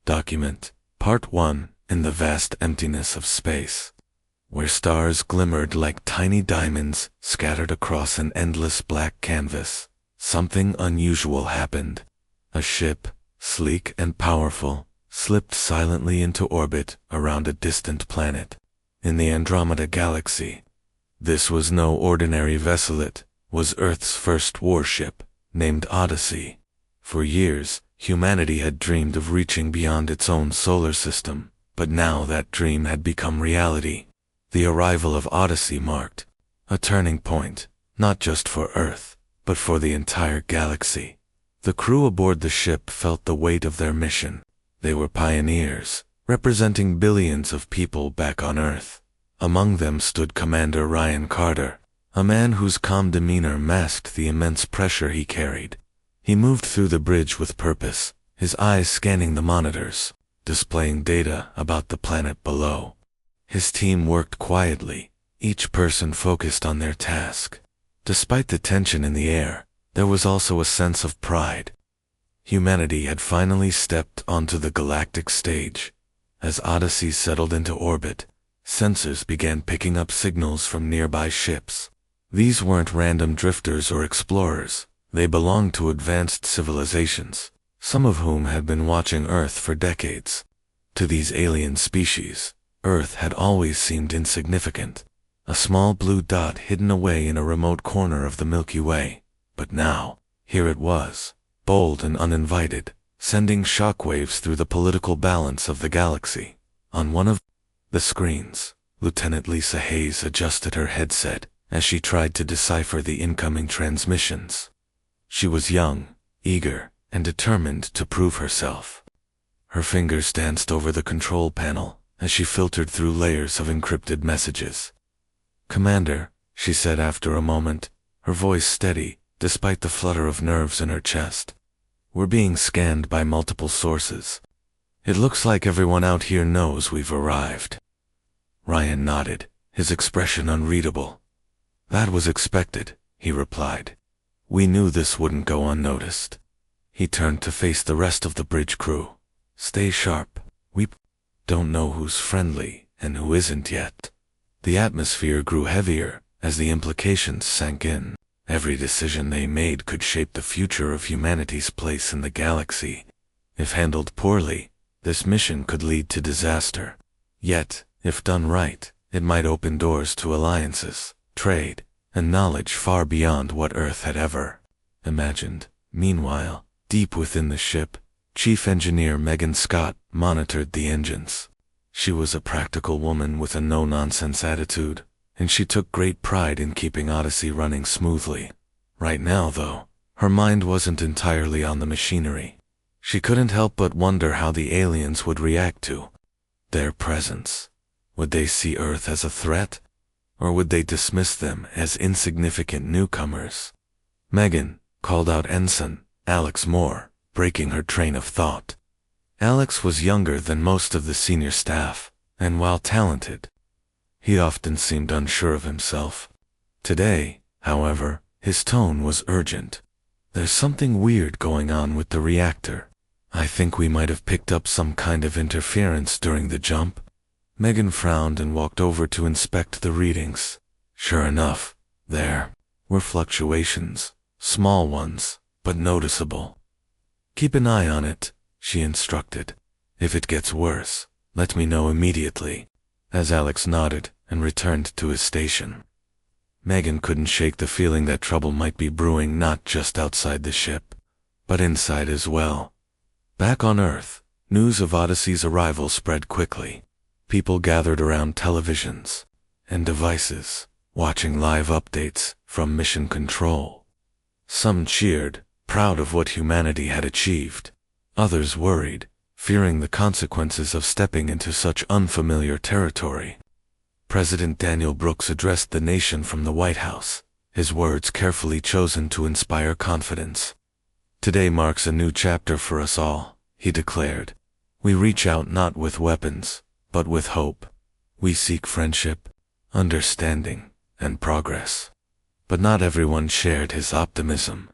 Document Part 1. In the vast emptiness of space, where stars glimmered like tiny diamonds scattered across an endless black canvas, something unusual happened. A ship, sleek and powerful, slipped silently into orbit around a distant planet in the Andromeda Galaxy. This was no ordinary vessel, it was Earth's first warship, named Odyssey. For years, humanity had dreamed of reaching beyond its own solar system, but now that dream had become reality. The arrival of Odyssey marked a turning point, not just for Earth, but for the entire galaxy. The crew aboard the ship felt the weight of their mission. They were pioneers, representing billions of people back on Earth. Among them stood Commander Ryan Carter, a man whose calm demeanor masked the immense pressure he carried. He moved through the bridge with purpose, his eyes scanning the monitors, displaying data about the planet below. His team worked quietly, each person focused on their task. Despite the tension in the air, there was also a sense of pride. Humanity had finally stepped onto the galactic stage. As Odyssey settled into orbit, sensors began picking up signals from nearby ships. These weren't random drifters or explorers. They belonged to advanced civilizations, some of whom had been watching Earth for decades. To these alien species, Earth had always seemed insignificant, a small blue dot hidden away in a remote corner of the Milky Way. But now, here it was, bold and uninvited, sending shockwaves through the political balance of the galaxy. On one of the screens, Lieutenant Lisa Hayes adjusted her headset as she tried to decipher the incoming transmissions. She was young, eager, and determined to prove herself. Her fingers danced over the control panel as she filtered through layers of encrypted messages. "Commander," she said after a moment, her voice steady despite the flutter of nerves in her chest. "We're being scanned by multiple sources. It looks like everyone out here knows we've arrived." Ryan nodded, his expression unreadable. "That was expected," he replied. "We knew this wouldn't go unnoticed." He turned to face the rest of the bridge crew. "Stay sharp. We don't know who's friendly and who isn't yet." The atmosphere grew heavier as the implications sank in. Every decision they made could shape the future of humanity's place in the galaxy. If handled poorly, this mission could lead to disaster. Yet, if done right, it might open doors to alliances, trade, and knowledge far beyond what Earth had ever imagined. Meanwhile, deep within the ship, Chief Engineer Megan Scott monitored the engines. She was a practical woman with a no-nonsense attitude, and she took great pride in keeping Odyssey running smoothly. Right now, though, her mind wasn't entirely on the machinery. She couldn't help but wonder how the aliens would react to their presence. Would they see Earth as a threat? Or would they dismiss them as insignificant newcomers? "Megan," called out Ensign Alex Moore, breaking her train of thought. Alex was younger than most of the senior staff, and while talented, he often seemed unsure of himself. Today, however, his tone was urgent. "There's something weird going on with the reactor. I think we might have picked up some kind of interference during the jump." Megan frowned and walked over to inspect the readings. Sure enough, there were fluctuations, small ones, but noticeable. "Keep an eye on it," she instructed. "If it gets worse, let me know immediately." As Alex nodded and returned to his station, Megan couldn't shake the feeling that trouble might be brewing not just outside the ship, but inside as well. Back on Earth, news of Odyssey's arrival spread quickly. People gathered around televisions and devices, watching live updates from Mission Control. Some cheered, proud of what humanity had achieved. Others worried, fearing the consequences of stepping into such unfamiliar territory. President Daniel Brooks addressed the nation from the White House, his words carefully chosen to inspire confidence. "Today marks a new chapter for us all," he declared. "We reach out not with weapons, but with hope. We seek friendship, understanding, and progress." But not everyone shared his optimism.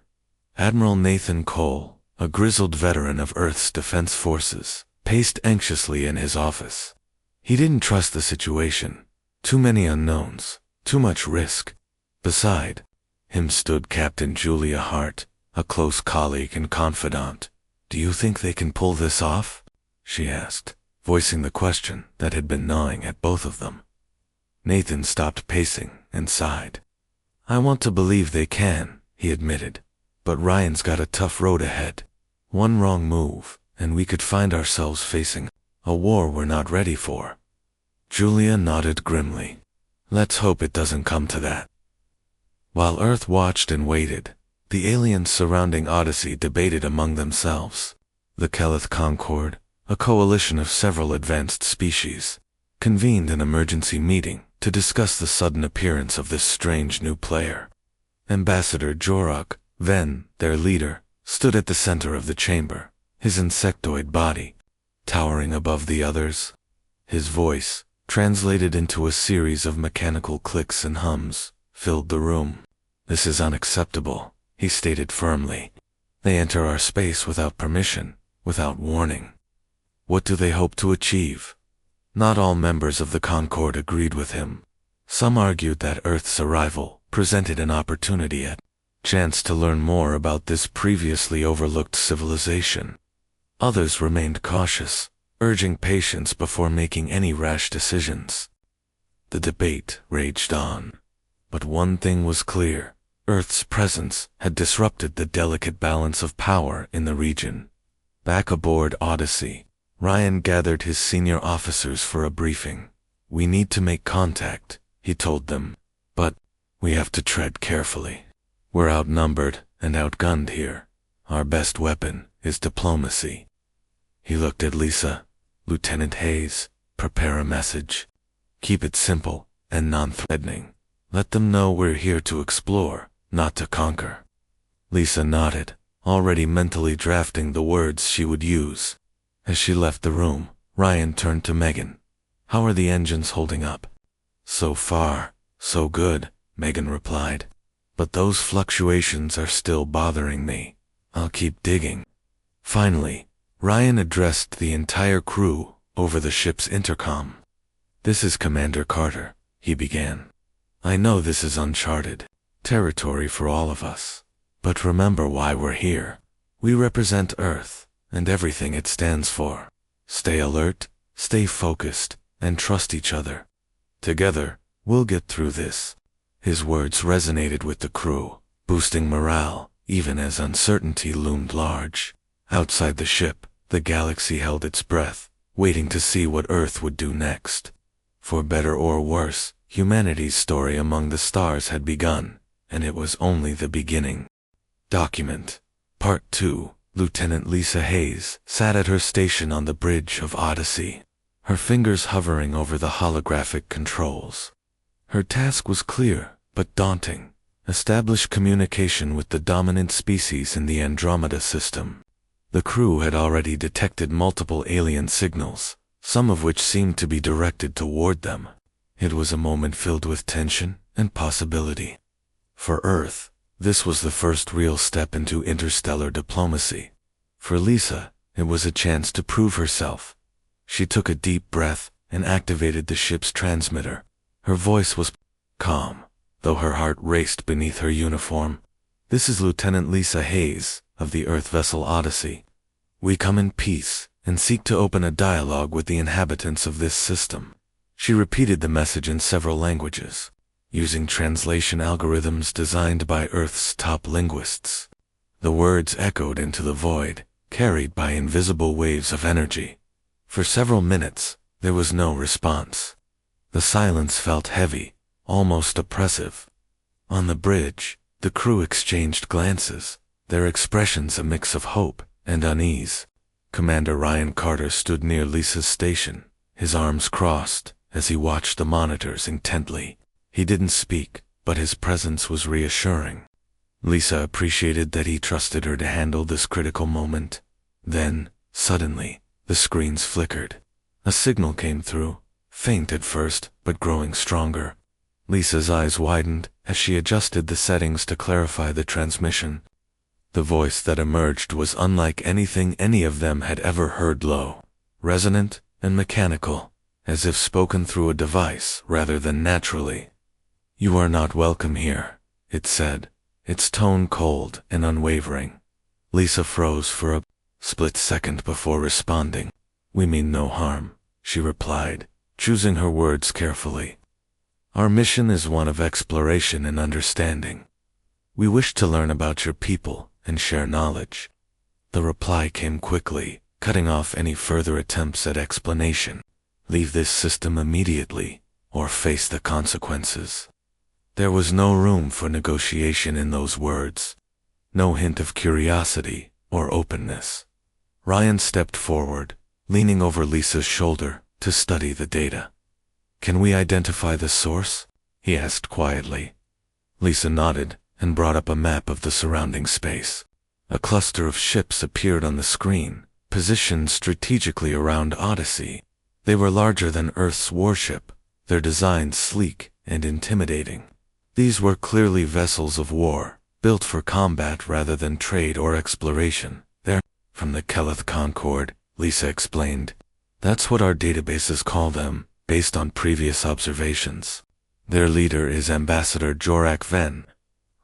Admiral Nathan Cole, a grizzled veteran of Earth's defense forces, paced anxiously in his office. He didn't trust the situation. Too many unknowns, too much risk. Beside him stood Captain Julia Hart, a close colleague and confidant. "Do you think they can pull this off?" she asked, voicing the question that had been gnawing at both of them. Nathan stopped pacing and sighed. "I want to believe they can," he admitted, "but Ryan's got a tough road ahead. One wrong move, and we could find ourselves facing a war we're not ready for." Julia nodded grimly. "Let's hope it doesn't come to that." While Earth watched and waited, the aliens surrounding Odyssey debated among themselves. The Keleth Concord, a coalition of several advanced species, convened an emergency meeting to discuss the sudden appearance of this strange new player. Ambassador Jorok, Ven, their leader, stood at the center of the chamber, his insectoid body towering above the others. His voice, translated into a series of mechanical clicks and hums, filled the room. "This is unacceptable," he stated firmly. "They enter our space without permission, without warning. What do they hope to achieve?" Not all members of the Concord agreed with him. Some argued that Earth's arrival presented an opportunity, a chance to learn more about this previously overlooked civilization. Others remained cautious, urging patience before making any rash decisions. The debate raged on. But one thing was clear: Earth's presence had disrupted the delicate balance of power in the region. Back aboard Odyssey, Ryan gathered his senior officers for a briefing. "We need to make contact," he told them, "but we have to tread carefully. We're outnumbered and outgunned here. Our best weapon is diplomacy." He looked at Lisa. "Lieutenant Hayes, prepare a message. Keep it simple and non-threatening. Let them know we're here to explore, not to conquer." Lisa nodded, already mentally drafting the words she would use. As she left the room, Ryan turned to Megan. "How are the engines holding up?" "So far, so good," Megan replied. "But those fluctuations are still bothering me. I'll keep digging." Finally, Ryan addressed the entire crew over the ship's intercom. "This is Commander Carter," he began. "I know this is uncharted territory for all of us, but remember why we're here. We represent Earth and everything it stands for. Stay alert, stay focused, and trust each other. Together, we'll get through this." His words resonated with the crew, boosting morale, even as uncertainty loomed large. Outside the ship, the galaxy held its breath, waiting to see what Earth would do next. For better or worse, humanity's story among the stars had begun, and it was only the beginning. Document Part 2. Lieutenant Lisa Hayes sat at her station on the bridge of Odyssey, her fingers hovering over the holographic controls. Her task was clear, but daunting: establish communication with the dominant species in the Andromeda system. The crew had already detected multiple alien signals, some of which seemed to be directed toward them. It was a moment filled with tension and possibility. For Earth, this was the first real step into interstellar diplomacy. For Lisa, it was a chance to prove herself. She took a deep breath and activated the ship's transmitter. Her voice was calm, though her heart raced beneath her uniform. "This is Lieutenant Lisa Hayes of the Earth vessel Odyssey. We come in peace and seek to open a dialogue with the inhabitants of this system." She repeated the message in several languages, using translation algorithms designed by Earth's top linguists. The words echoed into the void, carried by invisible waves of energy. For several minutes, there was no response. The silence felt heavy, almost oppressive. On the bridge, the crew exchanged glances, their expressions a mix of hope and unease. Commander Ryan Carter stood near Lisa's station, his arms crossed, as he watched the monitors intently. He didn't speak, but his presence was reassuring. Lisa appreciated that he trusted her to handle this critical moment. Then, suddenly, the screens flickered. A signal came through, faint at first, but growing stronger. Lisa's eyes widened as she adjusted the settings to clarify the transmission. The voice that emerged was unlike anything any of them had ever heard. "Low. resonant and mechanical, as if spoken through a device rather than naturally. "You are not welcome here," it said, its tone cold and unwavering. Lisa froze for a split second before responding. "We mean no harm," she replied, choosing her words carefully. "Our mission is one of exploration and understanding. We wish to learn about your people and share knowledge." The reply came quickly, cutting off any further attempts at explanation. "Leave this system immediately, or face the consequences." There was no room for negotiation in those words. No hint of curiosity or openness. Ryan stepped forward, leaning over Lisa's shoulder to study the data. "Can we identify the source?" he asked quietly. Lisa nodded and brought up a map of the surrounding space. A cluster of ships appeared on the screen, positioned strategically around Odyssey. They were larger than Earth's warship, their designs sleek and intimidating. These were clearly vessels of war, built for combat rather than trade or exploration. "They're from the Keleth Concord," Lisa explained. "That's what our databases call them, based on previous observations. Their leader is Ambassador Jorak Ven."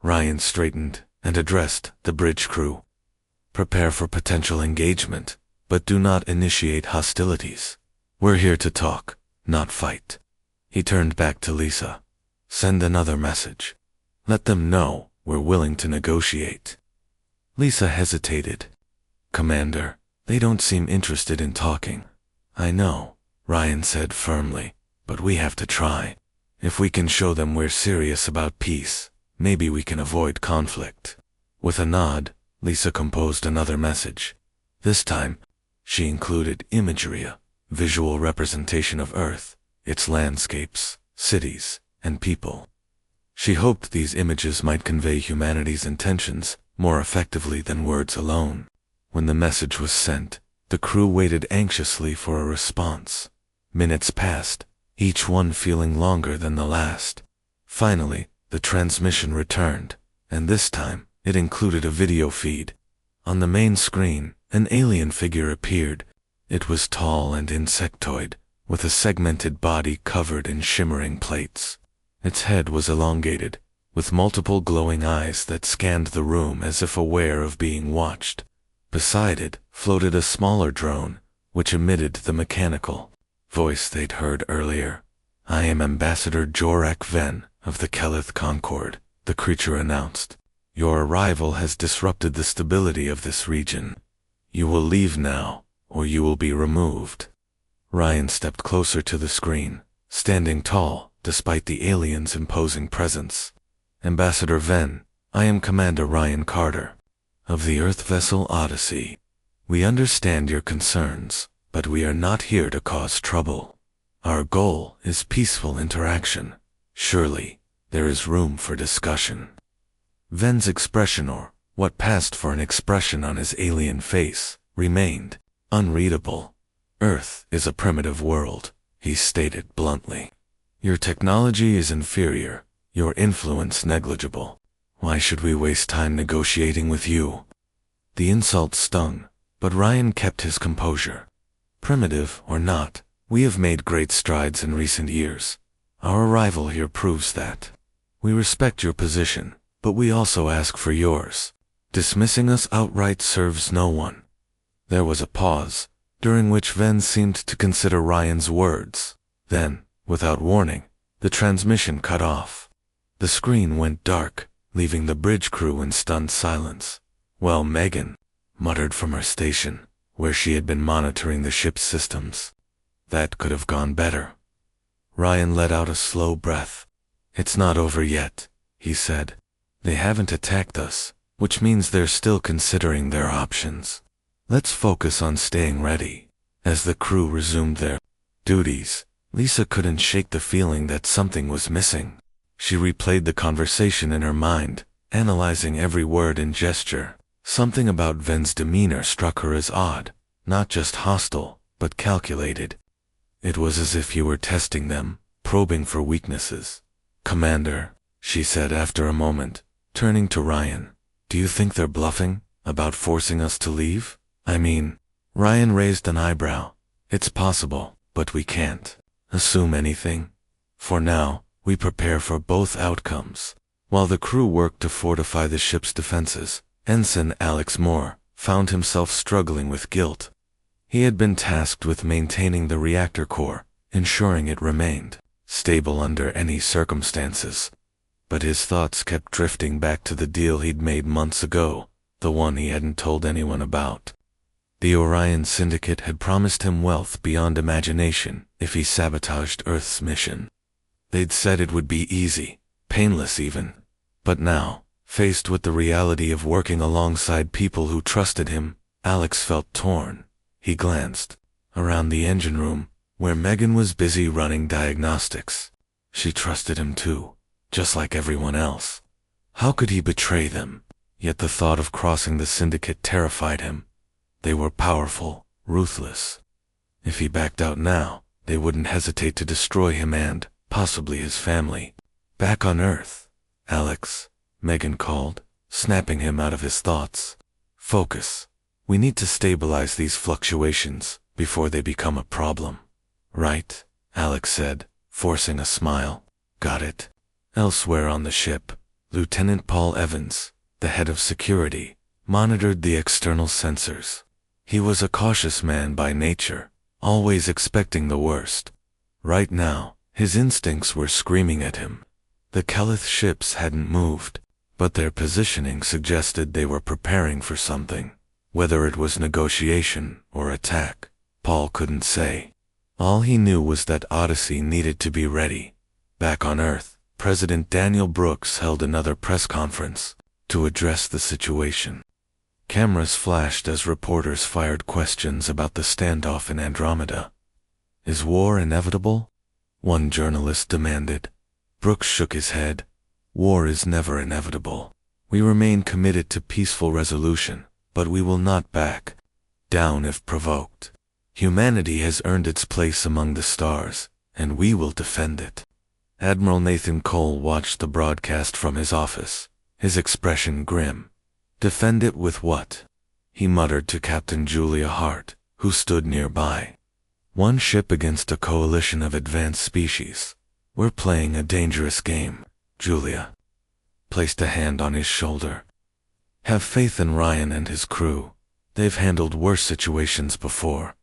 Ryan straightened and addressed the bridge crew. "Prepare for potential engagement, but do not initiate hostilities. We're here to talk, not fight." He turned back to Lisa. "Send another message. Let them know we're willing to negotiate." Lisa hesitated. "Commander, they don't seem interested in talking." "I know," Ryan said firmly, "but we have to try. If we can show them we're serious about peace, maybe we can avoid conflict." With a nod, Lisa composed another message. This time, she included imagery, a visual representation of Earth, its landscapes, cities, and people. She hoped these images might convey humanity's intentions more effectively than words alone. When the message was sent, the crew waited anxiously for a response. Minutes passed, each one feeling longer than the last. Finally, the transmission returned, and this time, it included a video feed. On the main screen, an alien figure appeared. It was tall and insectoid, with a segmented body covered in shimmering plates. Its head was elongated, with multiple glowing eyes that scanned the room as if aware of being watched. Beside it floated a smaller drone, which emitted the mechanical voice they'd heard earlier. "I am Ambassador Jorak Ven of the Keleth Concord," the creature announced. "Your arrival has disrupted the stability of this region. You will leave now, or you will be removed." Ryan stepped closer to the screen, standing tall despite the alien's imposing presence. "Ambassador Ven, I am Commander Ryan Carter, of the Earth vessel Odyssey. We understand your concerns, but we are not here to cause trouble. Our goal is peaceful interaction. Surely, there is room for discussion." Ven's expression, or what passed for an expression on his alien face, remained unreadable. "Earth is a primitive world," he stated bluntly. "Your technology is inferior, your influence negligible. Why should we waste time negotiating with you?" The insult stung, but Ryan kept his composure. "Primitive or not, we have made great strides in recent years. Our arrival here proves that. We respect your position, but we also ask for yours. Dismissing us outright serves no one." There was a pause, during which Ven seemed to consider Ryan's words. Then, without warning, the transmission cut off. The screen went dark, leaving the bridge crew in stunned silence. "Well, Megan," muttered from her station, where she had been monitoring the ship's systems. "That could have gone better." Ryan let out a slow breath. "It's not over yet," he said. "They haven't attacked us, which means they're still considering their options. Let's focus on staying ready." As the crew resumed their duties, Lisa couldn't shake the feeling that something was missing. She replayed the conversation in her mind, analyzing every word and gesture. Something about Ven's demeanor struck her as odd, not just hostile, but calculated. It was as if he were testing them, probing for weaknesses. "Commander," she said after a moment, turning to Ryan, "do you think they're bluffing about forcing us to leave? I mean..." Ryan raised an eyebrow. It's possible, but we can't assume anything. For now, we prepare for both outcomes. While the crew worked to fortify the ship's defenses, Ensign Alex Moore found himself struggling with guilt. He had been tasked with maintaining the reactor core, ensuring it remained stable under any circumstances. But his thoughts kept drifting back to the deal he'd made months ago, the one he hadn't told anyone about. The Orion Syndicate had promised him wealth beyond imagination if he sabotaged Earth's mission. They'd said it would be easy, painless even. But now, faced with the reality of working alongside people who trusted him, Alex felt torn. He glanced around the engine room, where Megan was busy running diagnostics. She trusted him too, just like everyone else. How could he betray them? Yet the thought of crossing the Syndicate terrified him. They were powerful, ruthless. If he backed out now, they wouldn't hesitate to destroy him and, possibly his family. Back on Earth, Alex, Megan called, snapping him out of his thoughts. Focus. We need to stabilize these fluctuations before they become a problem. Right, Alex said, forcing a smile. Got it. Elsewhere on the ship, Lieutenant Paul Evans, the head of security, monitored the external sensors. He was a cautious man by nature, always expecting the worst. Right now, his instincts were screaming at him. The Kelith ships hadn't moved, but their positioning suggested they were preparing for something. Whether it was negotiation or attack, Paul couldn't say. All he knew was that Odyssey needed to be ready. Back on Earth, President Daniel Brooks held another press conference to address the situation. Cameras flashed as reporters fired questions about the standoff in Andromeda. Is war inevitable? One journalist demanded. Brooks shook his head. War is never inevitable. We remain committed to peaceful resolution, but we will not back down if provoked. Humanity has earned its place among the stars, and we will defend it. Admiral Nathan Cole watched the broadcast from his office, his expression grim. Defend it with what? He muttered to Captain Julia Hart, who stood nearby. One ship against a coalition of advanced species. We're playing a dangerous game, Julia placed a hand on his shoulder. Have faith in Ryan and his crew. They've handled worse situations before.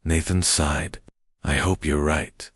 Nathan sighed. I hope you're right.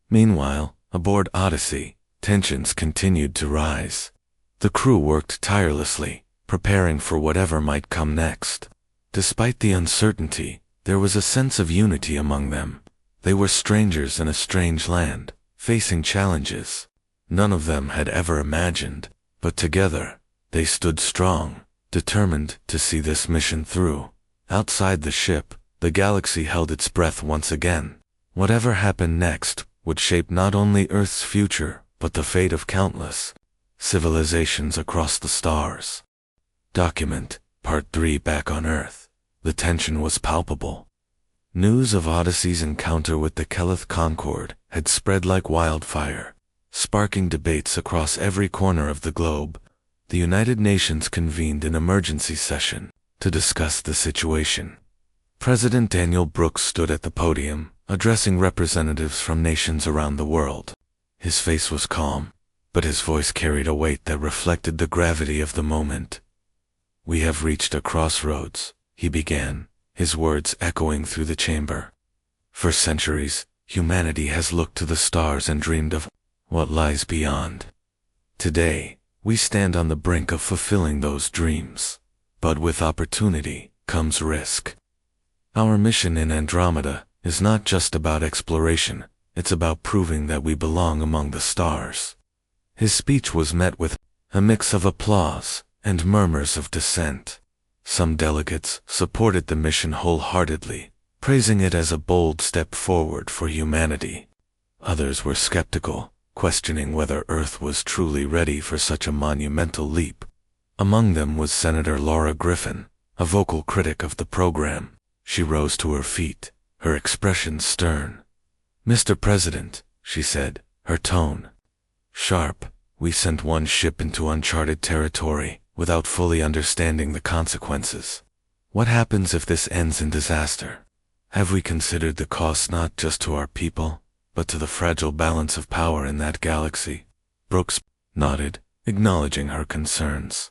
Meanwhile, aboard Odyssey, tensions continued to rise. The crew worked tirelessly, preparing for whatever might come next. Despite the uncertainty, there was a sense of unity among them. They were strangers in a strange land, facing challenges none of them had ever imagined, but together, they stood strong, determined to see this mission through. Outside the ship, the galaxy held its breath once again. Whatever happened next would shape not only Earth's future, but the fate of countless civilizations across the stars. Document, Part 3. Back on Earth. The tension was palpable. News of Odyssey's encounter with the Kelith Concord had spread like wildfire, sparking debates across every corner of the globe. The United Nations convened an emergency session to discuss the situation. President Daniel Brooks stood at the podium, addressing representatives from nations around the world. His face was calm, but his voice carried a weight that reflected the gravity of the moment. We have reached a crossroads, he began, his words echoing through the chamber. For centuries, humanity has looked to the stars and dreamed of what lies beyond. Today, we stand on the brink of fulfilling those dreams. But with opportunity comes risk. Our mission in Andromeda is not just about exploration, it's about proving that we belong among the stars. His speech was met with a mix of applause and murmurs of dissent. Some delegates supported the mission wholeheartedly, praising it as a bold step forward for humanity. Others were skeptical, questioning whether Earth was truly ready for such a monumental leap. Among them was Senator Laura Griffin, a vocal critic of the program. She rose to her feet, her expression stern. Mr. President, she said, her tone sharp, we sent one ship into uncharted territory without fully understanding the consequences. What happens if this ends in disaster? Have we considered the cost not just to our people, but to the fragile balance of power in that galaxy? Brooks nodded, acknowledging her concerns.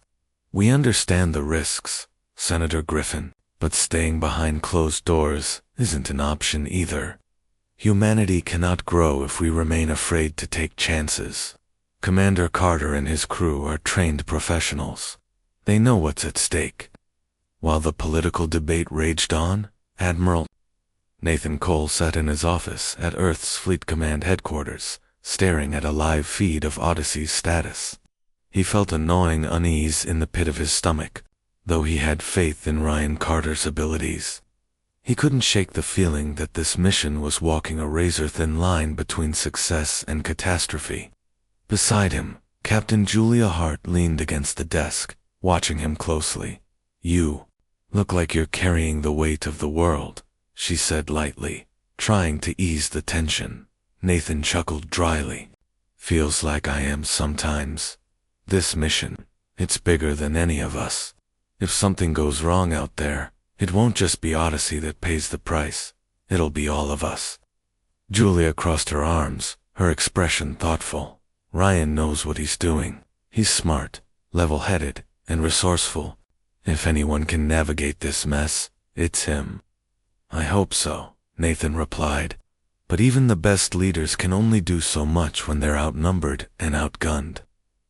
We understand the risks, Senator Griffin, but staying behind closed doors isn't an option either. Humanity cannot grow if we remain afraid to take chances. Commander Carter and his crew are trained professionals. They know what's at stake. While the political debate raged on, Admiral Nathan Cole sat in his office at Earth's Fleet Command headquarters, staring at a live feed of Odyssey's status. He felt a gnawing unease in the pit of his stomach, though he had faith in Ryan Carter's abilities. He couldn't shake the feeling that this mission was walking a razor-thin line between success and catastrophe. Beside him, Captain Julia Hart leaned against the desk, watching him closely. "You look like you're carrying the weight of the world," she said lightly, trying to ease the tension. Nathan chuckled dryly. "Feels like I am sometimes. This mission, it's bigger than any of us. If something goes wrong out there, it won't just be Odyssey that pays the price. It'll be all of us." Julia crossed her arms, her expression thoughtful. "Ryan knows what he's doing. He's smart, level-headed, and resourceful. If anyone can navigate this mess, it's him." "I hope so," Nathan replied. "But even the best leaders can only do so much when they're outnumbered and outgunned.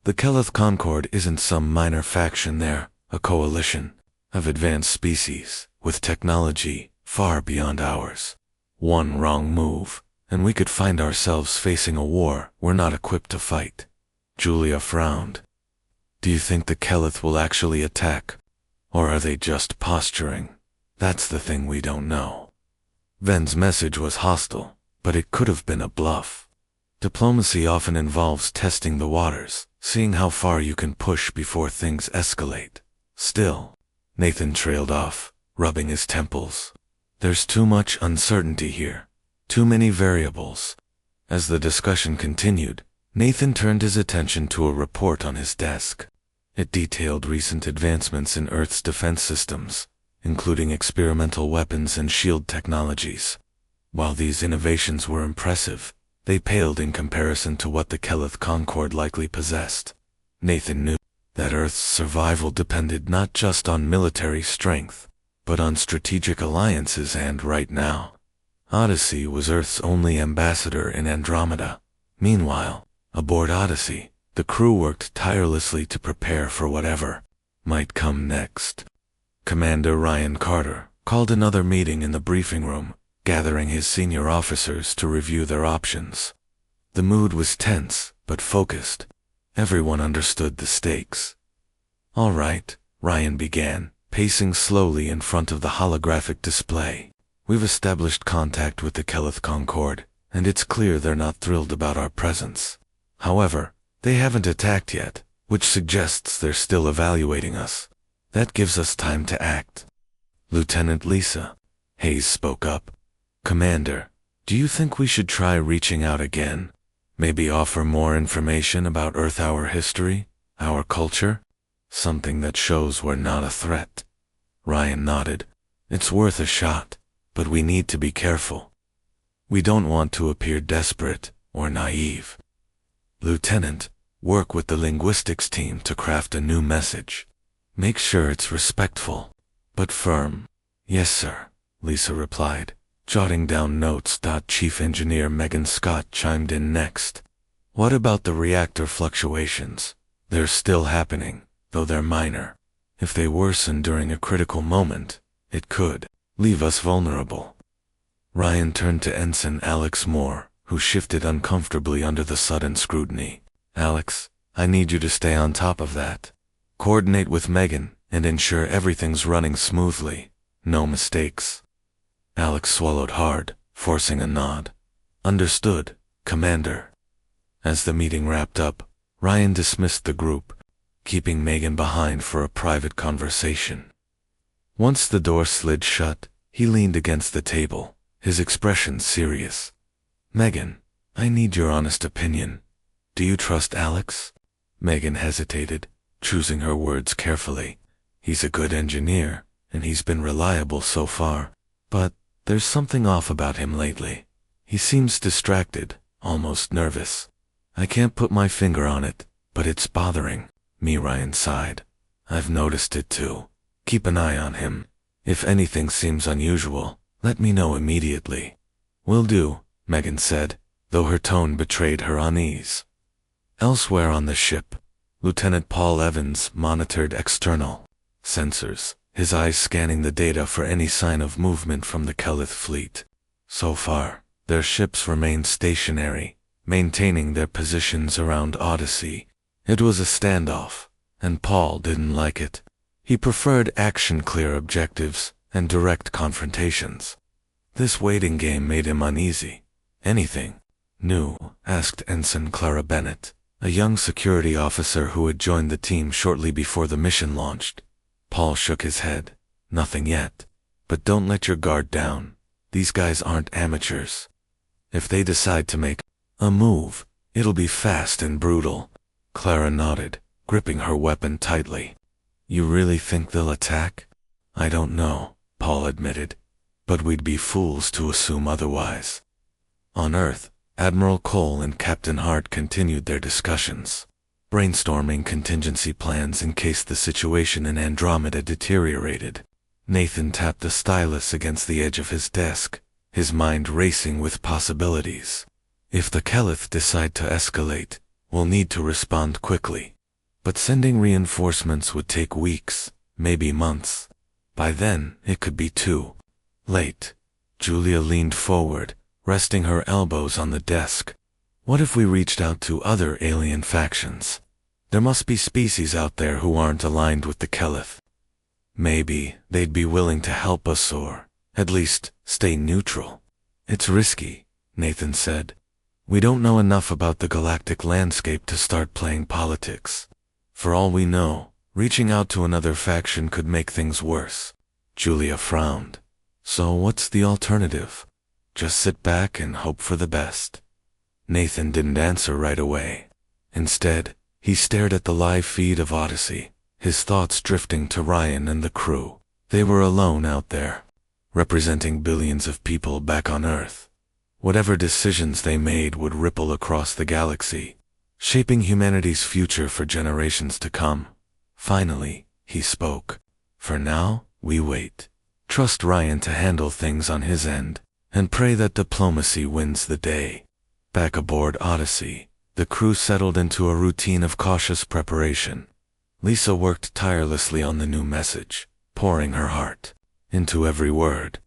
The Keleth Concord isn't some minor faction there, a coalition of advanced species with technology far beyond ours. One wrong move, and we could find ourselves facing a war we're not equipped to fight." Julia frowned. "Do you think the Keleth will actually attack? Or are they just posturing? That's the thing we don't know." Ven's message was hostile, but it could have been a bluff. Diplomacy often involves testing the waters, seeing how far you can push before things escalate. Still, Nathan trailed off, rubbing his temples. "There's too much uncertainty here. Too many variables." As the discussion continued, Nathan turned his attention to a report on his desk. It detailed recent advancements in Earth's defense systems, including experimental weapons and shield technologies. While these innovations were impressive, they paled in comparison to what the Keleth Concord likely possessed. Nathan knew that Earth's survival depended not just on military strength, but on strategic alliances, and right now, Odyssey was Earth's only ambassador in Andromeda. Meanwhile, aboard Odyssey, the crew worked tirelessly to prepare for whatever might come next. Commander Ryan Carter called another meeting in the briefing room, gathering his senior officers to review their options. The mood was tense, but focused. Everyone understood the stakes. "All right," Ryan began, pacing slowly in front of the holographic display. "We've established contact with the Keleth Concord, and it's clear they're not thrilled about our presence. However, they haven't attacked yet, which suggests they're still evaluating us. That gives us time to act." "Lieutenant Lisa," Hayes spoke up. "Commander, do you think we should try reaching out again? Maybe offer more information about Earth, our history, our culture? Something that shows we're not a threat." Ryan nodded. "It's worth a shot, but we need to be careful. We don't want to appear desperate or naive. Lieutenant, work with the linguistics team to craft a new message. Make sure it's respectful, but firm." "Yes, sir," Lisa replied, jotting down notes. Chief Engineer Megan Scott chimed in next. "What about the reactor fluctuations? They're still happening, though they're minor. If they worsen during a critical moment, it could leave us vulnerable." Ryan turned to Ensign Alex Moore, who shifted uncomfortably under the sudden scrutiny. "Alex, I need you to stay on top of that. Coordinate with Megan and ensure everything's running smoothly. No mistakes." Alex swallowed hard, forcing a nod. "Understood, Commander." As the meeting wrapped up, Ryan dismissed the group, keeping Megan behind for a private conversation. Once the door slid shut, he leaned against the table, his expression serious. "Megan, I need your honest opinion. Do you trust Alex?" Megan hesitated, choosing her words carefully. "He's a good engineer, and he's been reliable so far. But There's something off about him lately. He seems distracted, almost nervous. I can't put my finger on it, but it's bothering me, Ryan sighed. I've noticed it too. Keep an eye on him. If anything seems unusual, let me know immediately. Will do, Megan said, though her tone betrayed her unease. Elsewhere on the ship, Lieutenant Paul Evans monitored external sensors, his eyes scanning the data for any sign of movement from the Kelith fleet. So far, their ships remained stationary, maintaining their positions around Odyssey. It was a standoff, and Paul didn't like it. He preferred action-clear objectives and direct confrontations. This waiting game made him uneasy. Anything new? Asked Ensign Clara Bennett, a young security officer who had joined the team shortly before the mission launched. Paul shook his head. Nothing yet. But don't let your guard down. These guys aren't amateurs. If they decide to make a move, it'll be fast and brutal. Clara nodded, gripping her weapon tightly. You really think they'll attack? I don't know, Paul admitted. But we'd be fools to assume otherwise. On Earth, Admiral Cole and Captain Hart continued their discussions, brainstorming contingency plans in case the situation in Andromeda deteriorated. Nathan tapped the stylus against the edge of his desk, his mind racing with possibilities. If the Kelith decide to escalate, we'll need to respond quickly. But sending reinforcements would take weeks, maybe months. By then, it could be too late. Julia leaned forward, resting her elbows on the desk. What if we reached out to other alien factions? There must be species out there who aren't aligned with the Kelith. Maybe they'd be willing to help us or, at least, stay neutral. It's risky, Nathan said. We don't know enough about the galactic landscape to start playing politics. For all we know, reaching out to another faction could make things worse. Julia frowned. So what's the alternative? Just sit back and hope for the best. Nathan didn't answer right away. Instead, he stared at the live feed of Odyssey, his thoughts drifting to Ryan and the crew. They were alone out there, representing billions of people back on Earth. Whatever decisions they made would ripple across the galaxy, shaping humanity's future for generations to come. Finally, he spoke. For now, we wait. Trust Ryan to handle things on his end, and pray that diplomacy wins the day. Back aboard Odyssey, the crew settled into a routine of cautious preparation. Lisa worked tirelessly on the new message, pouring her heart into every word.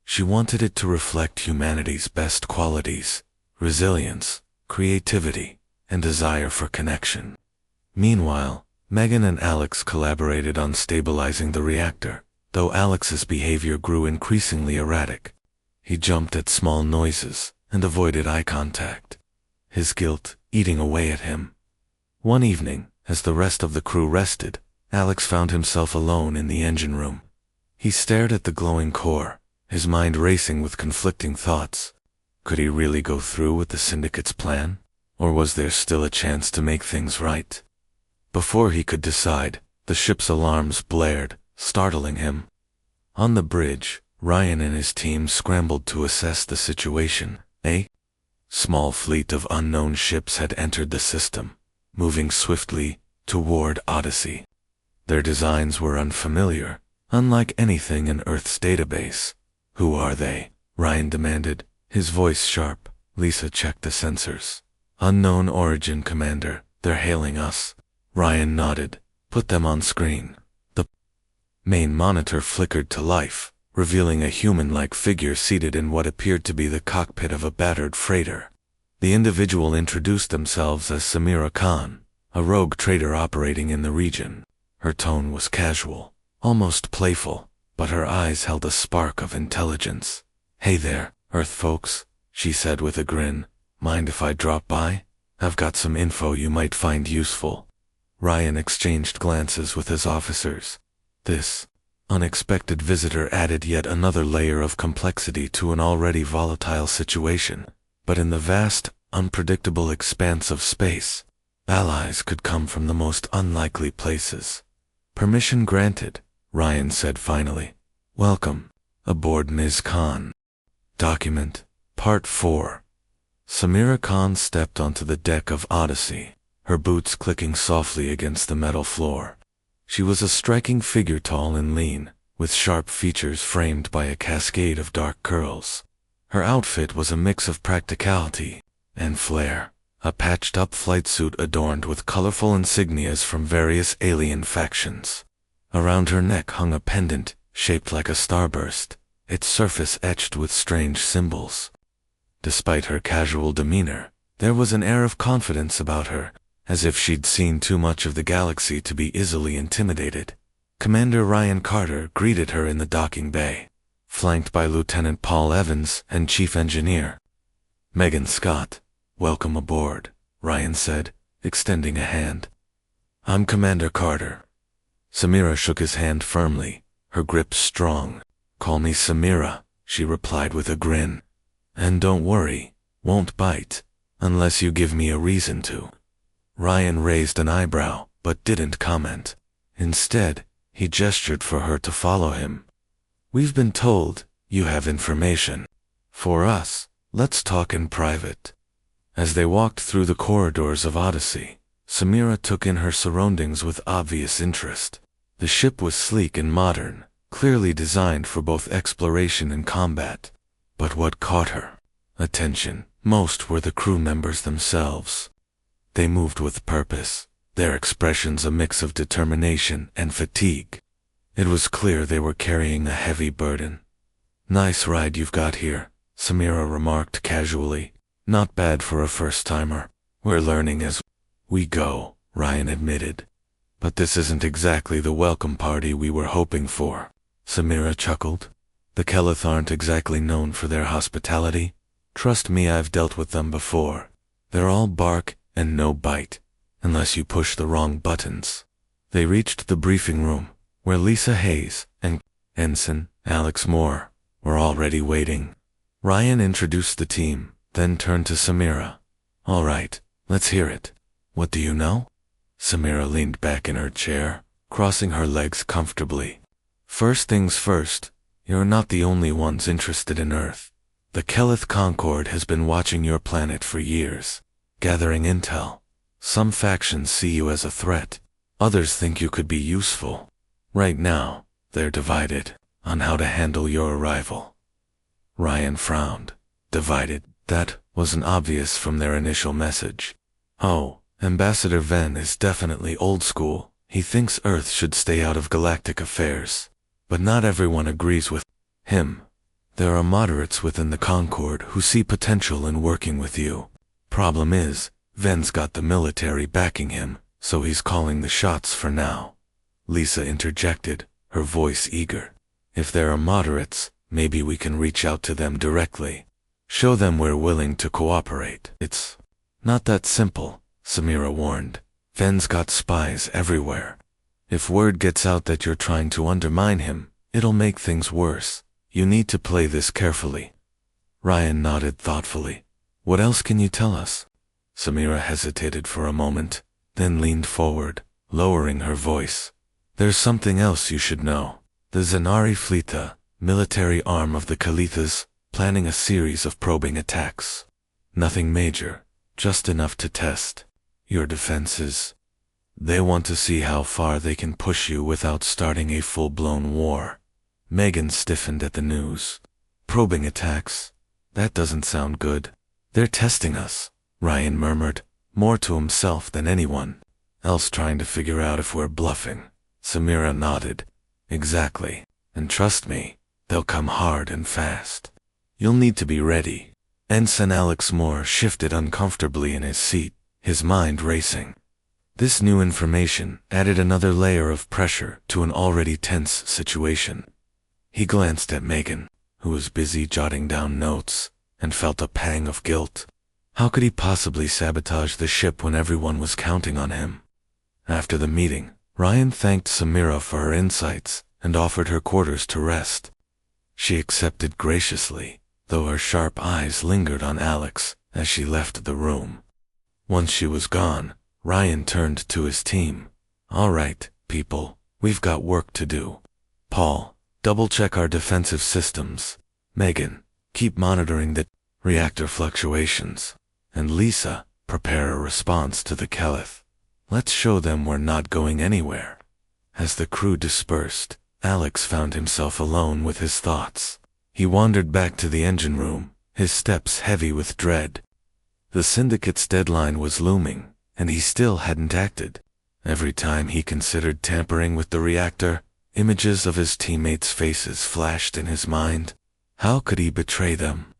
She wanted it to reflect humanity's best qualities: resilience, creativity, and desire for connection. Meanwhile, Megan and Alex collaborated on stabilizing the reactor, though Alex's behavior grew increasingly erratic. He jumped at small noises and avoided eye contact, his guilt eating away at him. One evening, as the rest of the crew rested, Alex found himself alone in the engine room. He stared at the glowing core, his mind racing with conflicting thoughts. Could he really go through with the Syndicate's plan? Or was there still a chance to make things right? Before he could decide, the ship's alarms blared, startling him. On the bridge, Ryan and his team scrambled to assess the situation. A small fleet of unknown ships had entered the system, moving swiftly toward Odyssey. Their designs were unfamiliar, unlike anything in Earth's database. Who are they? Ryan demanded, his voice sharp. Lisa checked the sensors. Unknown origin, Commander. They're hailing us. Ryan nodded. Put them on screen. The main monitor flickered to life, revealing a human-like figure seated in what appeared to be the cockpit of a battered freighter. The individual introduced themselves as Samira Khan, a rogue trader operating in the region. Her tone was casual, almost playful, but her eyes held a spark of intelligence. Hey there, Earth folks, she said with a grin. Mind if I drop by? I've got some info you might find useful. Ryan exchanged glances with his officers. This unexpected visitor added yet another layer of complexity to an already volatile situation. But in the vast, unpredictable expanse of space, allies could come from the most unlikely places. Permission granted, Ryan said finally. Welcome aboard, Ms. Khan. Document, Part 4. Samira Khan stepped onto the deck of Odyssey, her boots clicking softly against the metal floor. She was a striking figure, tall and lean, with sharp features framed by a cascade of dark curls. Her outfit was a mix of practicality and flair, a patched-up flight suit adorned with colorful insignias from various alien factions. Around her neck hung a pendant shaped like a starburst, its surface etched with strange symbols. Despite her casual demeanor, there was an air of confidence about her, as if she'd seen too much of the galaxy to be easily intimidated. Commander Ryan Carter greeted her in the docking bay, flanked by Lieutenant Paul Evans and Chief Engineer Megan Scott. "Welcome aboard," Ryan said, extending a hand. "I'm Commander Carter." Samira shook his hand firmly, her grip strong. "Call me Samira," she replied with a grin. "And don't worry, won't bite, unless you give me a reason to." Ryan raised an eyebrow, but didn't comment. Instead, he gestured for her to follow him. "We've been told you have information for us. Let's talk in private." As they walked through the corridors of Odyssey, Samira took in her surroundings with obvious interest. The ship was sleek and modern, clearly designed for both exploration and combat. But what caught her attention most were the crew members themselves. They moved with purpose, their expressions a mix of determination and fatigue. It was clear they were carrying a heavy burden. "Nice ride you've got here," Samira remarked casually. "Not bad for a first-timer. We're learning as we go," Ryan admitted. "But this isn't exactly the welcome party we were hoping for," Samira chuckled. "The Keleth aren't exactly known for their hospitality. Trust me, I've dealt with them before. They're all bark and no bite, unless you push the wrong buttons." They reached the briefing room, where Lisa Hayes and Ensign Alex Moore were already waiting. Ryan introduced the team, then turned to Samira. "All right, let's hear it. What do you know?" Samira leaned back in her chair, crossing her legs comfortably. "First things first, you're not the only ones interested in Earth. The Keleth Concord has been watching your planet for years, gathering intel. Some factions see you as a threat, others think you could be useful. Right now, they're divided on how to handle your arrival." Ryan frowned. Divided? That wasn't obvious from their initial message. "Oh, Ambassador Venn is definitely old school. He thinks Earth should stay out of galactic affairs. But not everyone agrees with him. There are moderates within the Concord who see potential in working with you. Problem is, Venn's got the military backing him, so he's calling the shots for now." Lisa interjected, her voice eager. "If there are moderates, maybe we can reach out to them directly. Show them we're willing to cooperate." "It's not that simple," Samira warned. "Venn's got spies everywhere. If word gets out that you're trying to undermine him, it'll make things worse. You need to play this carefully." Ryan nodded thoughtfully. "What else can you tell us?" Samira hesitated for a moment, then leaned forward, lowering her voice. "There's something else you should know. The Zanari Flita, military arm of the Kalithas, planning a series of probing attacks. Nothing major, just enough to test your defenses. They want to see how far they can push you without starting a full-blown war." Megan stiffened at the news. "Probing attacks? That doesn't sound good." "They're testing us," Ryan murmured, more to himself than anyone else, trying to figure out if we're bluffing. Samira nodded. "Exactly. And trust me, they'll come hard and fast. You'll need to be ready." Ensign Alex Moore shifted uncomfortably in his seat, his mind racing. This new information added another layer of pressure to an already tense situation. He glanced at Megan, who was busy jotting down notes, and felt a pang of guilt. How could he possibly sabotage the ship when everyone was counting on him? After the meeting, Ryan thanked Samira for her insights and offered her quarters to rest. She accepted graciously, though her sharp eyes lingered on Alex as she left the room. Once she was gone, Ryan turned to his team. "All right, people, we've got work to do. Paul, double-check our defensive systems. Megan, keep monitoring the reactor fluctuations. And Lisa, prepare a response to the Keleth. Let's show them we're not going anywhere. As the crew dispersed, Alex found himself alone with his thoughts. He wandered back to the engine room, his steps heavy with dread. The Syndicate's deadline was looming, and he still hadn't acted. Every time he considered tampering with the reactor, images of his teammates' faces flashed in his mind. How could he betray them?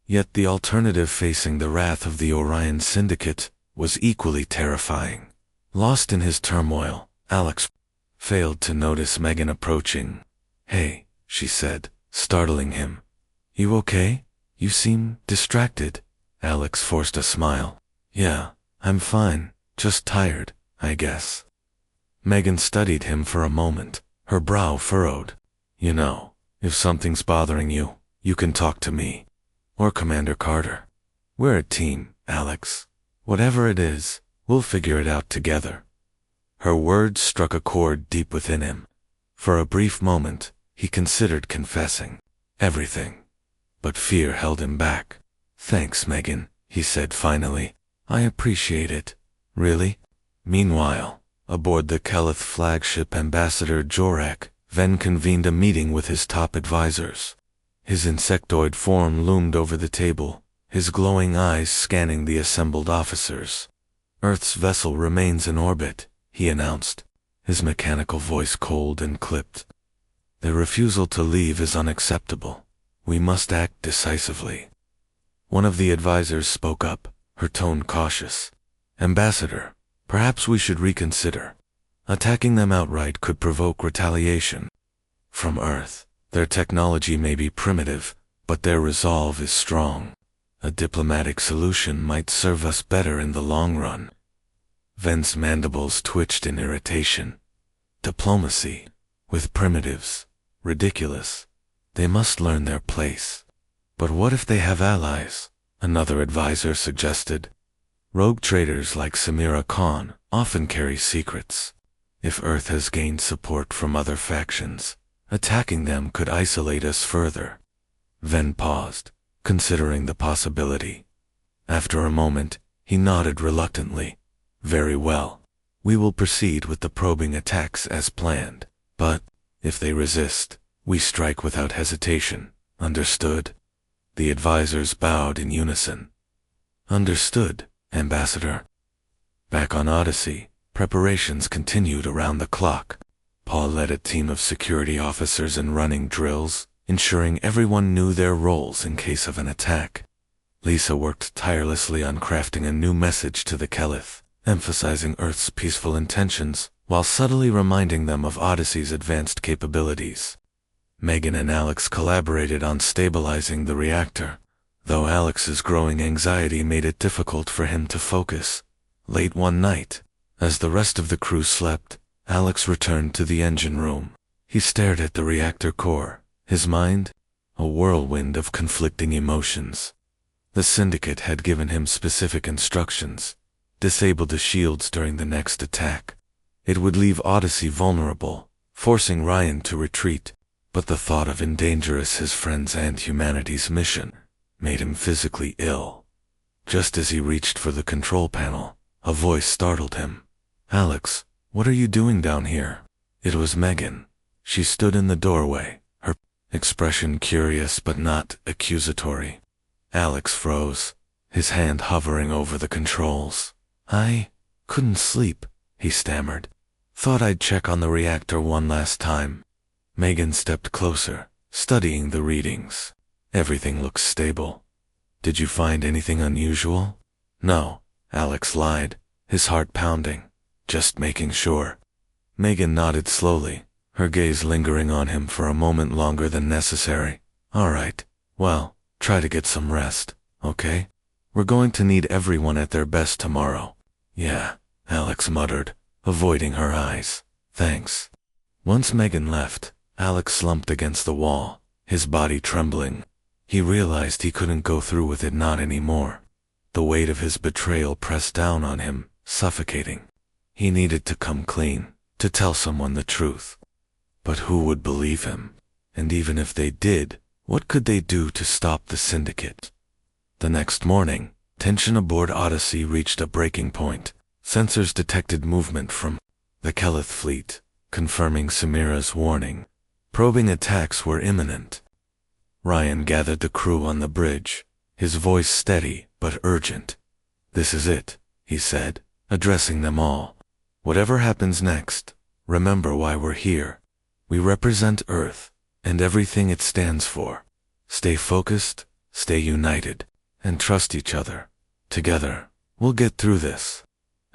Yet the alternative, facing the wrath of the Orion Syndicate, was equally terrifying. Lost in his turmoil, Alex failed to notice Megan approaching. "Hey," she said, startling him. "You okay? You seem distracted." Alex forced a smile. "Yeah, I'm fine, just tired, I guess." Megan studied him for a moment, her brow furrowed. "You know, if something's bothering you, you can talk to me. Or Commander Carter. We're a team, Alex. Whatever it is, we'll figure it out together." Her words struck a chord deep within him. For a brief moment, he considered confessing everything. But fear held him back. "Thanks, Megan," he said finally. "I appreciate it. Really?" Meanwhile, aboard the Keleth flagship, Ambassador Jorak then convened a meeting with his top advisors. His insectoid form loomed over the table, his glowing eyes scanning the assembled officers. "Earth's vessel remains in orbit," he announced, his mechanical voice cold and clipped. "Their refusal to leave is unacceptable. We must act decisively." One of the advisors spoke up, her tone cautious. "Ambassador, perhaps we should reconsider. Attacking them outright could provoke retaliation. From Earth, their technology may be primitive, but their resolve is strong. A diplomatic solution might serve us better in the long run." Ven's mandibles twitched in irritation. Diplomacy, with primitives, ridiculous. They must learn their place. "But what if they have allies?" another advisor suggested. "Rogue traders like Samira Khan often carry secrets. If Earth has gained support from other factions, attacking them could isolate us further." Ven paused, considering the possibility. After a moment, he nodded reluctantly. "Very well. We will proceed with the probing attacks as planned. But, if they resist, we strike without hesitation. Understood?" The advisors bowed in unison. "Understood, Ambassador." Back on Odyssey, preparations continued around the clock. Paul led a team of security officers in running drills, ensuring everyone knew their roles in case of an attack. Lisa worked tirelessly on crafting a new message to the Keleth, emphasizing Earth's peaceful intentions while subtly reminding them of Odyssey's advanced capabilities. Megan and Alex collaborated on stabilizing the reactor, though Alex's growing anxiety made it difficult for him to focus. Late one night, as the rest of the crew slept, Alex returned to the engine room. He stared at the reactor core, his mind a whirlwind of conflicting emotions. The Syndicate had given him specific instructions: disable the shields during the next attack. It would leave Odyssey vulnerable, forcing Ryan to retreat, but the thought of endangering his friends and humanity's mission made him physically ill. Just as he reached for the control panel, a voice startled him. "Alex, what are you doing down here?" It was Megan. She stood in the doorway, her expression curious but not accusatory. Alex froze, his hand hovering over the controls. "I couldn't sleep," he stammered. "Thought I'd check on the reactor one last time." Megan stepped closer, studying the readings. "Everything looks stable. Did you find anything unusual?" "No," Alex lied, his heart pounding. "Just making sure." Megan nodded slowly, her gaze lingering on him for a moment longer than necessary. "All right, well, try to get some rest, okay? We're going to need everyone at their best tomorrow." "Yeah," Alex muttered, avoiding her eyes. "Thanks." Once Megan left, Alex slumped against the wall, his body trembling. He realized he couldn't go through with it, not anymore. The weight of his betrayal pressed down on him, suffocating. He needed to come clean, to tell someone the truth. But who would believe him? And even if they did, What could they do to stop the syndicate? The next morning, tension aboard Odyssey reached a breaking point. Sensors detected movement from the Kelith fleet, confirming Samira's warning. Probing attacks were imminent. Ryan gathered the crew on the bridge, his voice steady but urgent. "This is it," he said, addressing them all. "Whatever happens next, remember why we're here. We represent Earth and everything it stands for. Stay focused, stay united, and trust each other. Together, we'll get through this."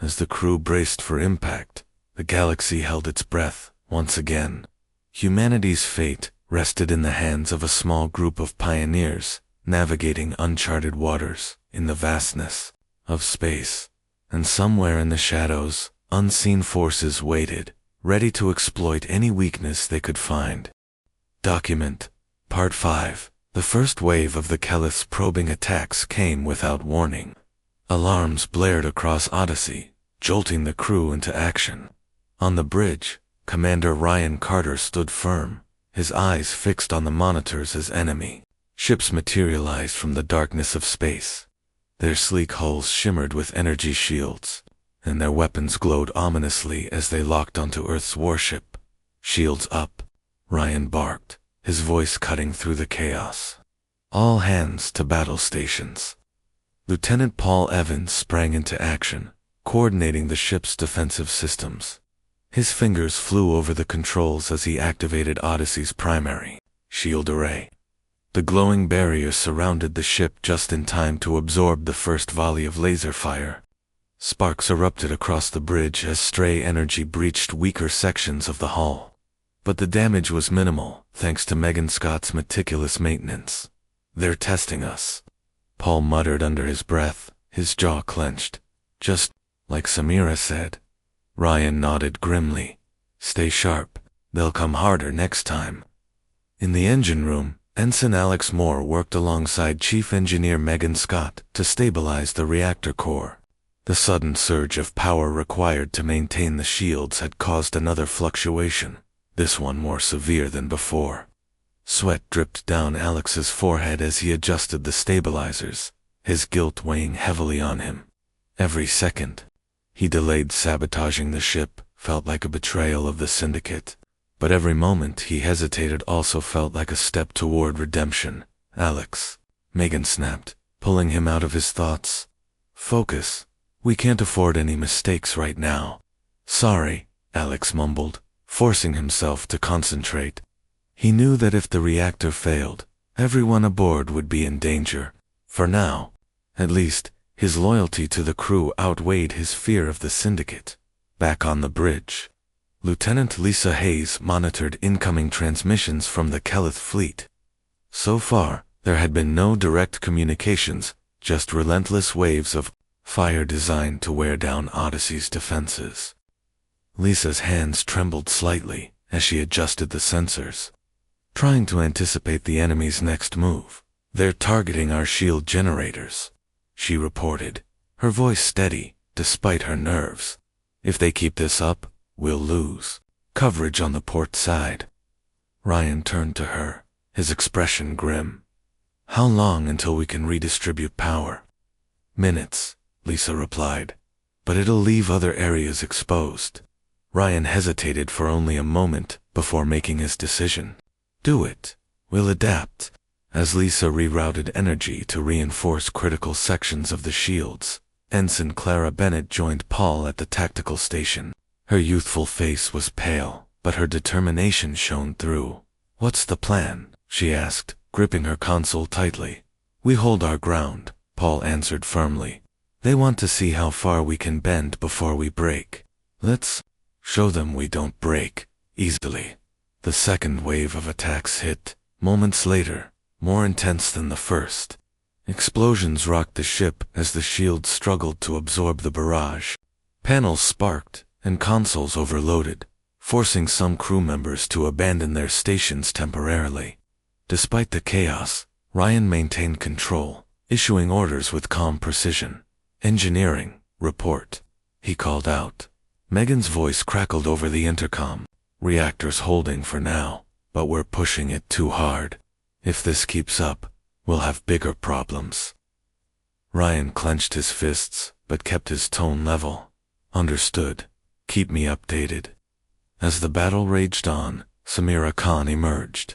As the crew braced for impact, the galaxy held its breath once again. Humanity's fate rested in the hands of a small group of pioneers navigating uncharted waters in the vastness of space. And somewhere in the shadows, unseen forces waited, ready to exploit any weakness they could find. Document Part 5. The first wave of the Kelith's probing attacks came without warning. Alarms blared across Odyssey, jolting the crew into action. On the bridge, Commander Ryan Carter stood firm, his eyes fixed on the monitors as enemy ships materialized from the darkness of space. Their sleek hulls shimmered with energy shields, and their weapons glowed ominously as they locked onto Earth's warship. "Shields up," Ryan barked, his voice cutting through the chaos. "All hands to battle stations." Lieutenant Paul Evans sprang into action, coordinating the ship's defensive systems. His fingers flew over the controls as he activated Odyssey's primary shield array. The glowing barrier surrounded the ship just in time to absorb the first volley of laser fire. Sparks erupted across the bridge as stray energy breached weaker sections of the hull. But the damage was minimal, thanks to Megan Scott's meticulous maintenance. "They're testing us," Paul muttered under his breath, his jaw clenched. "Just like Samira said." Ryan nodded grimly. "Stay sharp. They'll come harder next time." In the engine room, Ensign Alex Moore worked alongside Chief Engineer Megan Scott to stabilize the reactor core. The sudden surge of power required to maintain the shields had caused another fluctuation, this one more severe than before. Sweat dripped down Alex's forehead as he adjusted the stabilizers, his guilt weighing heavily on him. Every second he delayed sabotaging the ship felt like a betrayal of the syndicate. But every moment he hesitated also felt like a step toward redemption. "Alex," Megan snapped, pulling him out of his thoughts. "Focus. We can't afford any mistakes right now." "Sorry," Alex mumbled, forcing himself to concentrate. He knew that if the reactor failed, everyone aboard would be in danger. For now, at least, his loyalty to the crew outweighed his fear of the syndicate. Back on the bridge, Lieutenant Lisa Hayes monitored incoming transmissions from the Kelith fleet. So far, there had been no direct communications, just relentless waves of fire designed to wear down Odyssey's defenses. Lisa's hands trembled slightly as she adjusted the sensors, trying to anticipate the enemy's next move. "They're targeting our shield generators," she reported, her voice steady despite her nerves. "If they keep this up, we'll lose coverage on the port side." Ryan turned to her, his expression grim. "How long until we can redistribute power?" "Minutes," Lisa replied, "but it'll leave other areas exposed." Ryan hesitated for only a moment before making his decision. "Do it. We'll adapt." As Lisa rerouted energy to reinforce critical sections of the shields, Ensign Clara Bennett joined Paul at the tactical station. Her youthful face was pale, but her determination shone through. "What's the plan?" she asked, gripping her console tightly. "We hold our ground," Paul answered firmly. "They want to see how far we can bend before we break. Let's show them we don't break easily." The second wave of attacks hit, moments later, more intense than the first. Explosions rocked the ship as the shield struggled to absorb the barrage. Panels sparked, and consoles overloaded, forcing some crew members to abandon their stations temporarily. Despite the chaos, Ryan maintained control, issuing orders with calm precision. "Engineering, report," he called out. Megan's voice crackled over the intercom. "Reactors holding for now, but we're pushing it too hard." If this keeps up, we'll have bigger problems. Ryan clenched his fists, but kept his tone level. Understood. Keep me updated. As the battle raged on, Samira Khan emerged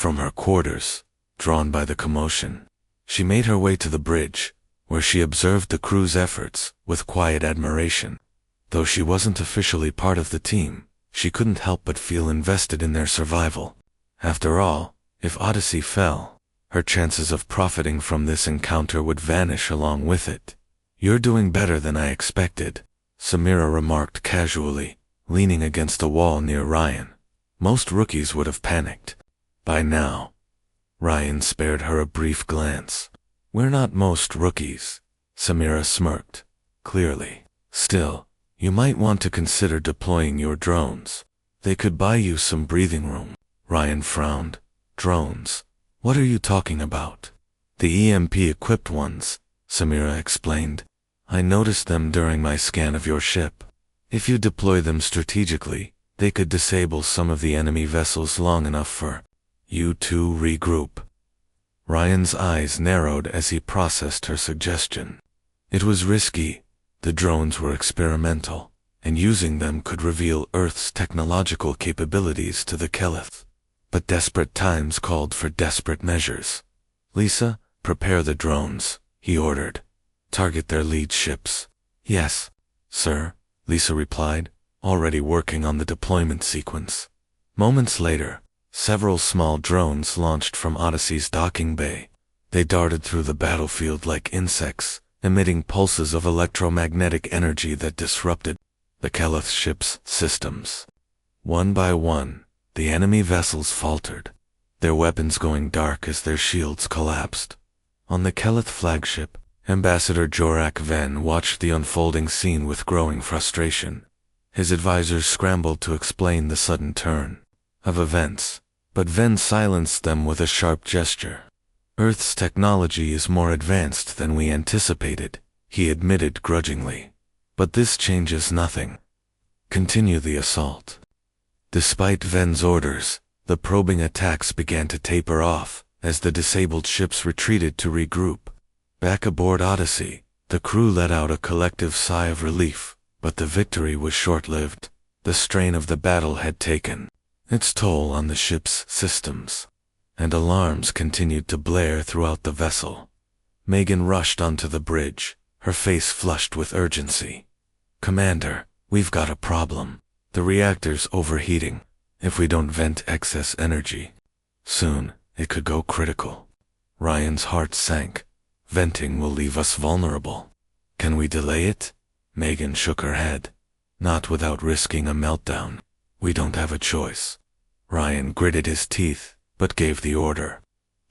from her quarters, drawn by the commotion. She made her way to the bridge, where she observed the crew's efforts with quiet admiration. Though she wasn't officially part of the team, she couldn't help but feel invested in their survival. After all, if Odyssey fell, her chances of profiting from this encounter would vanish along with it. You're doing better than I expected, Samira remarked casually, leaning against a wall near Ryan. Most rookies would have panicked by now. Ryan spared her a brief glance. We're not most rookies, Samira smirked. Clearly. Still, you might want to consider deploying your drones. They could buy you some breathing room. Ryan frowned. Drones? What are you talking about? The EMP-equipped ones, Samira explained. I noticed them during my scan of your ship. If you deploy them strategically, they could disable some of the enemy vessels long enough for you to regroup. Ryan's eyes narrowed as he processed her suggestion. It was risky. The drones were experimental, and using them could reveal Earth's technological capabilities to the Keleth. But desperate times called for desperate measures. Lisa, prepare the drones, he ordered. Target their lead ships. Yes, sir, Lisa replied, already working on the deployment sequence. Moments later, several small drones launched from Odyssey's docking bay. They darted through the battlefield like insects, emitting pulses of electromagnetic energy that disrupted the Keleth ship's systems. One by one, the enemy vessels faltered, their weapons going dark as their shields collapsed. On the Keleth flagship, Ambassador Jorak Ven watched the unfolding scene with growing frustration. His advisors scrambled to explain the sudden turn of events, but Ven silenced them with a sharp gesture. Earth's technology is more advanced than we anticipated, he admitted grudgingly. But this changes nothing. Continue the assault. Despite Ven's orders, the probing attacks began to taper off as the disabled ships retreated to regroup. Back aboard Odyssey, the crew let out a collective sigh of relief, but the victory was short-lived. The strain of the battle had taken its toll on the ship's systems, and alarms continued to blare throughout the vessel. Megan rushed onto the bridge, her face flushed with urgency. Commander, we've got a problem. The reactor's overheating. If we don't vent excess energy, soon, it could go critical. Ryan's heart sank. Venting will leave us vulnerable. Can we delay it? Megan shook her head. Not without risking a meltdown. We don't have a choice. Ryan gritted his teeth, but gave the order.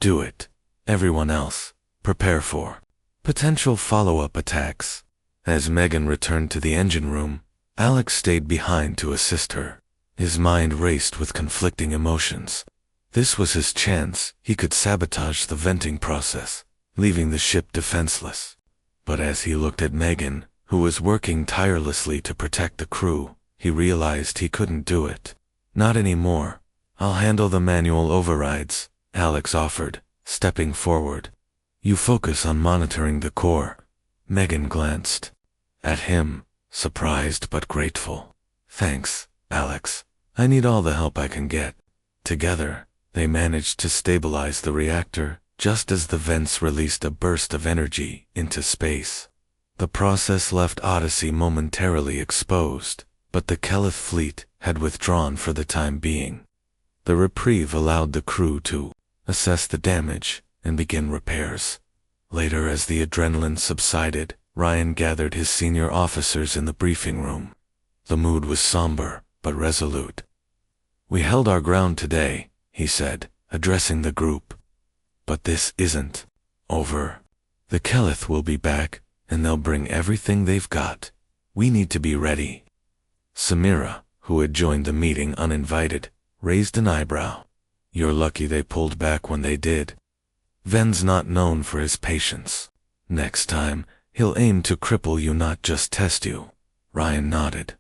Do it. Everyone else, prepare for potential follow-up attacks. As Megan returned to the engine room, Alex stayed behind to assist her. His mind raced with conflicting emotions. This was his chance. He could sabotage the venting process, leaving the ship defenseless. But as he looked at Megan, who was working tirelessly to protect the crew, he realized he couldn't do it. Not anymore. I'll handle the manual overrides, Alex offered, stepping forward. You focus on monitoring the core. Megan glanced at him, surprised but grateful. Thanks, Alex. I need all the help I can get. Together, they managed to stabilize the reactor, just as the vents released a burst of energy into space. The process left Odyssey momentarily exposed, but the Keleth fleet had withdrawn for the time being. The reprieve allowed the crew to assess the damage and begin repairs. Later, as the adrenaline subsided, Ryan gathered his senior officers in the briefing room. The mood was somber, but resolute. We held our ground today, he said, addressing the group. But this isn't over. The Keleth will be back, and they'll bring everything they've got. We need to be ready. Samira, who had joined the meeting uninvited, raised an eyebrow. You're lucky they pulled back when they did. Ven's not known for his patience. Next time, he'll aim to cripple you, not just test you. Ryan nodded.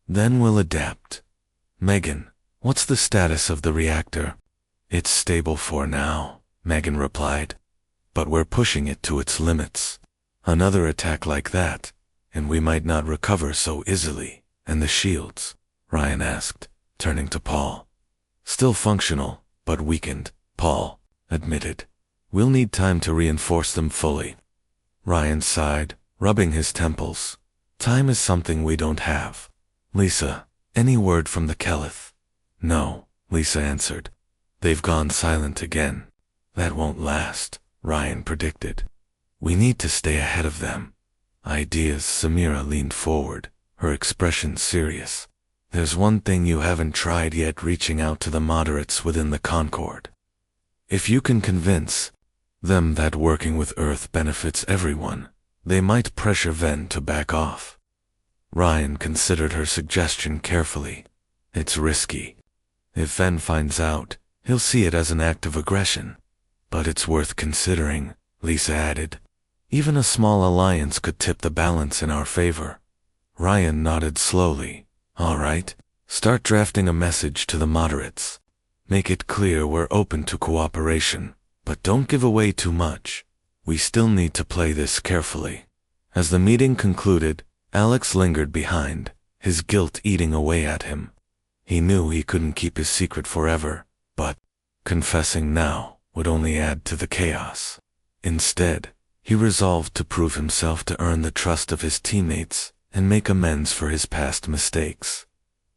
Then we'll adapt. Megan, what's the status of the reactor? It's stable for now, Megan replied. But we're pushing it to its limits. Another attack like that, and we might not recover so easily. And the shields? Ryan asked, turning to Paul. Still functional, but weakened, Paul admitted. We'll need time to reinforce them fully. Ryan sighed, rubbing his temples. Time is something we don't have. Lisa, any word from the Kelith? No, Lisa answered. They've gone silent again. That won't last, Ryan predicted. We need to stay ahead of them. Ideas. Samira leaned forward, her expression serious. There's one thing you haven't tried yet, reaching out to the moderates within the Concord. If you can convince them that working with Earth benefits everyone, they might pressure Ven to back off. Ryan considered her suggestion carefully. It's risky. If Ven finds out, he'll see it as an act of aggression. But it's worth considering, Lisa added. Even a small alliance could tip the balance in our favor. Ryan nodded slowly. All right, start drafting a message to the moderates. Make it clear we're open to cooperation, but don't give away too much. We still need to play this carefully. As the meeting concluded, Alex lingered behind, his guilt eating away at him. He knew he couldn't keep his secret forever, but confessing now would only add to the chaos. Instead, he resolved to prove himself to earn the trust of his teammates and make amends for his past mistakes.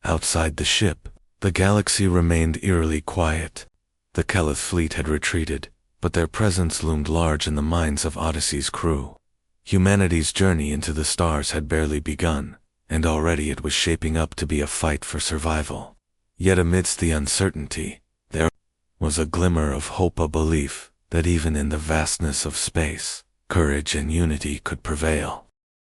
Outside the ship, the galaxy remained eerily quiet. The Kelith fleet had retreated, but their presence loomed large in the minds of Odyssey's crew. Humanity's journey into the stars had barely begun, and already it was shaping up to be a fight for survival. Yet amidst the uncertainty, there was a glimmer of hope, a belief that even in the vastness of space, courage and unity could prevail.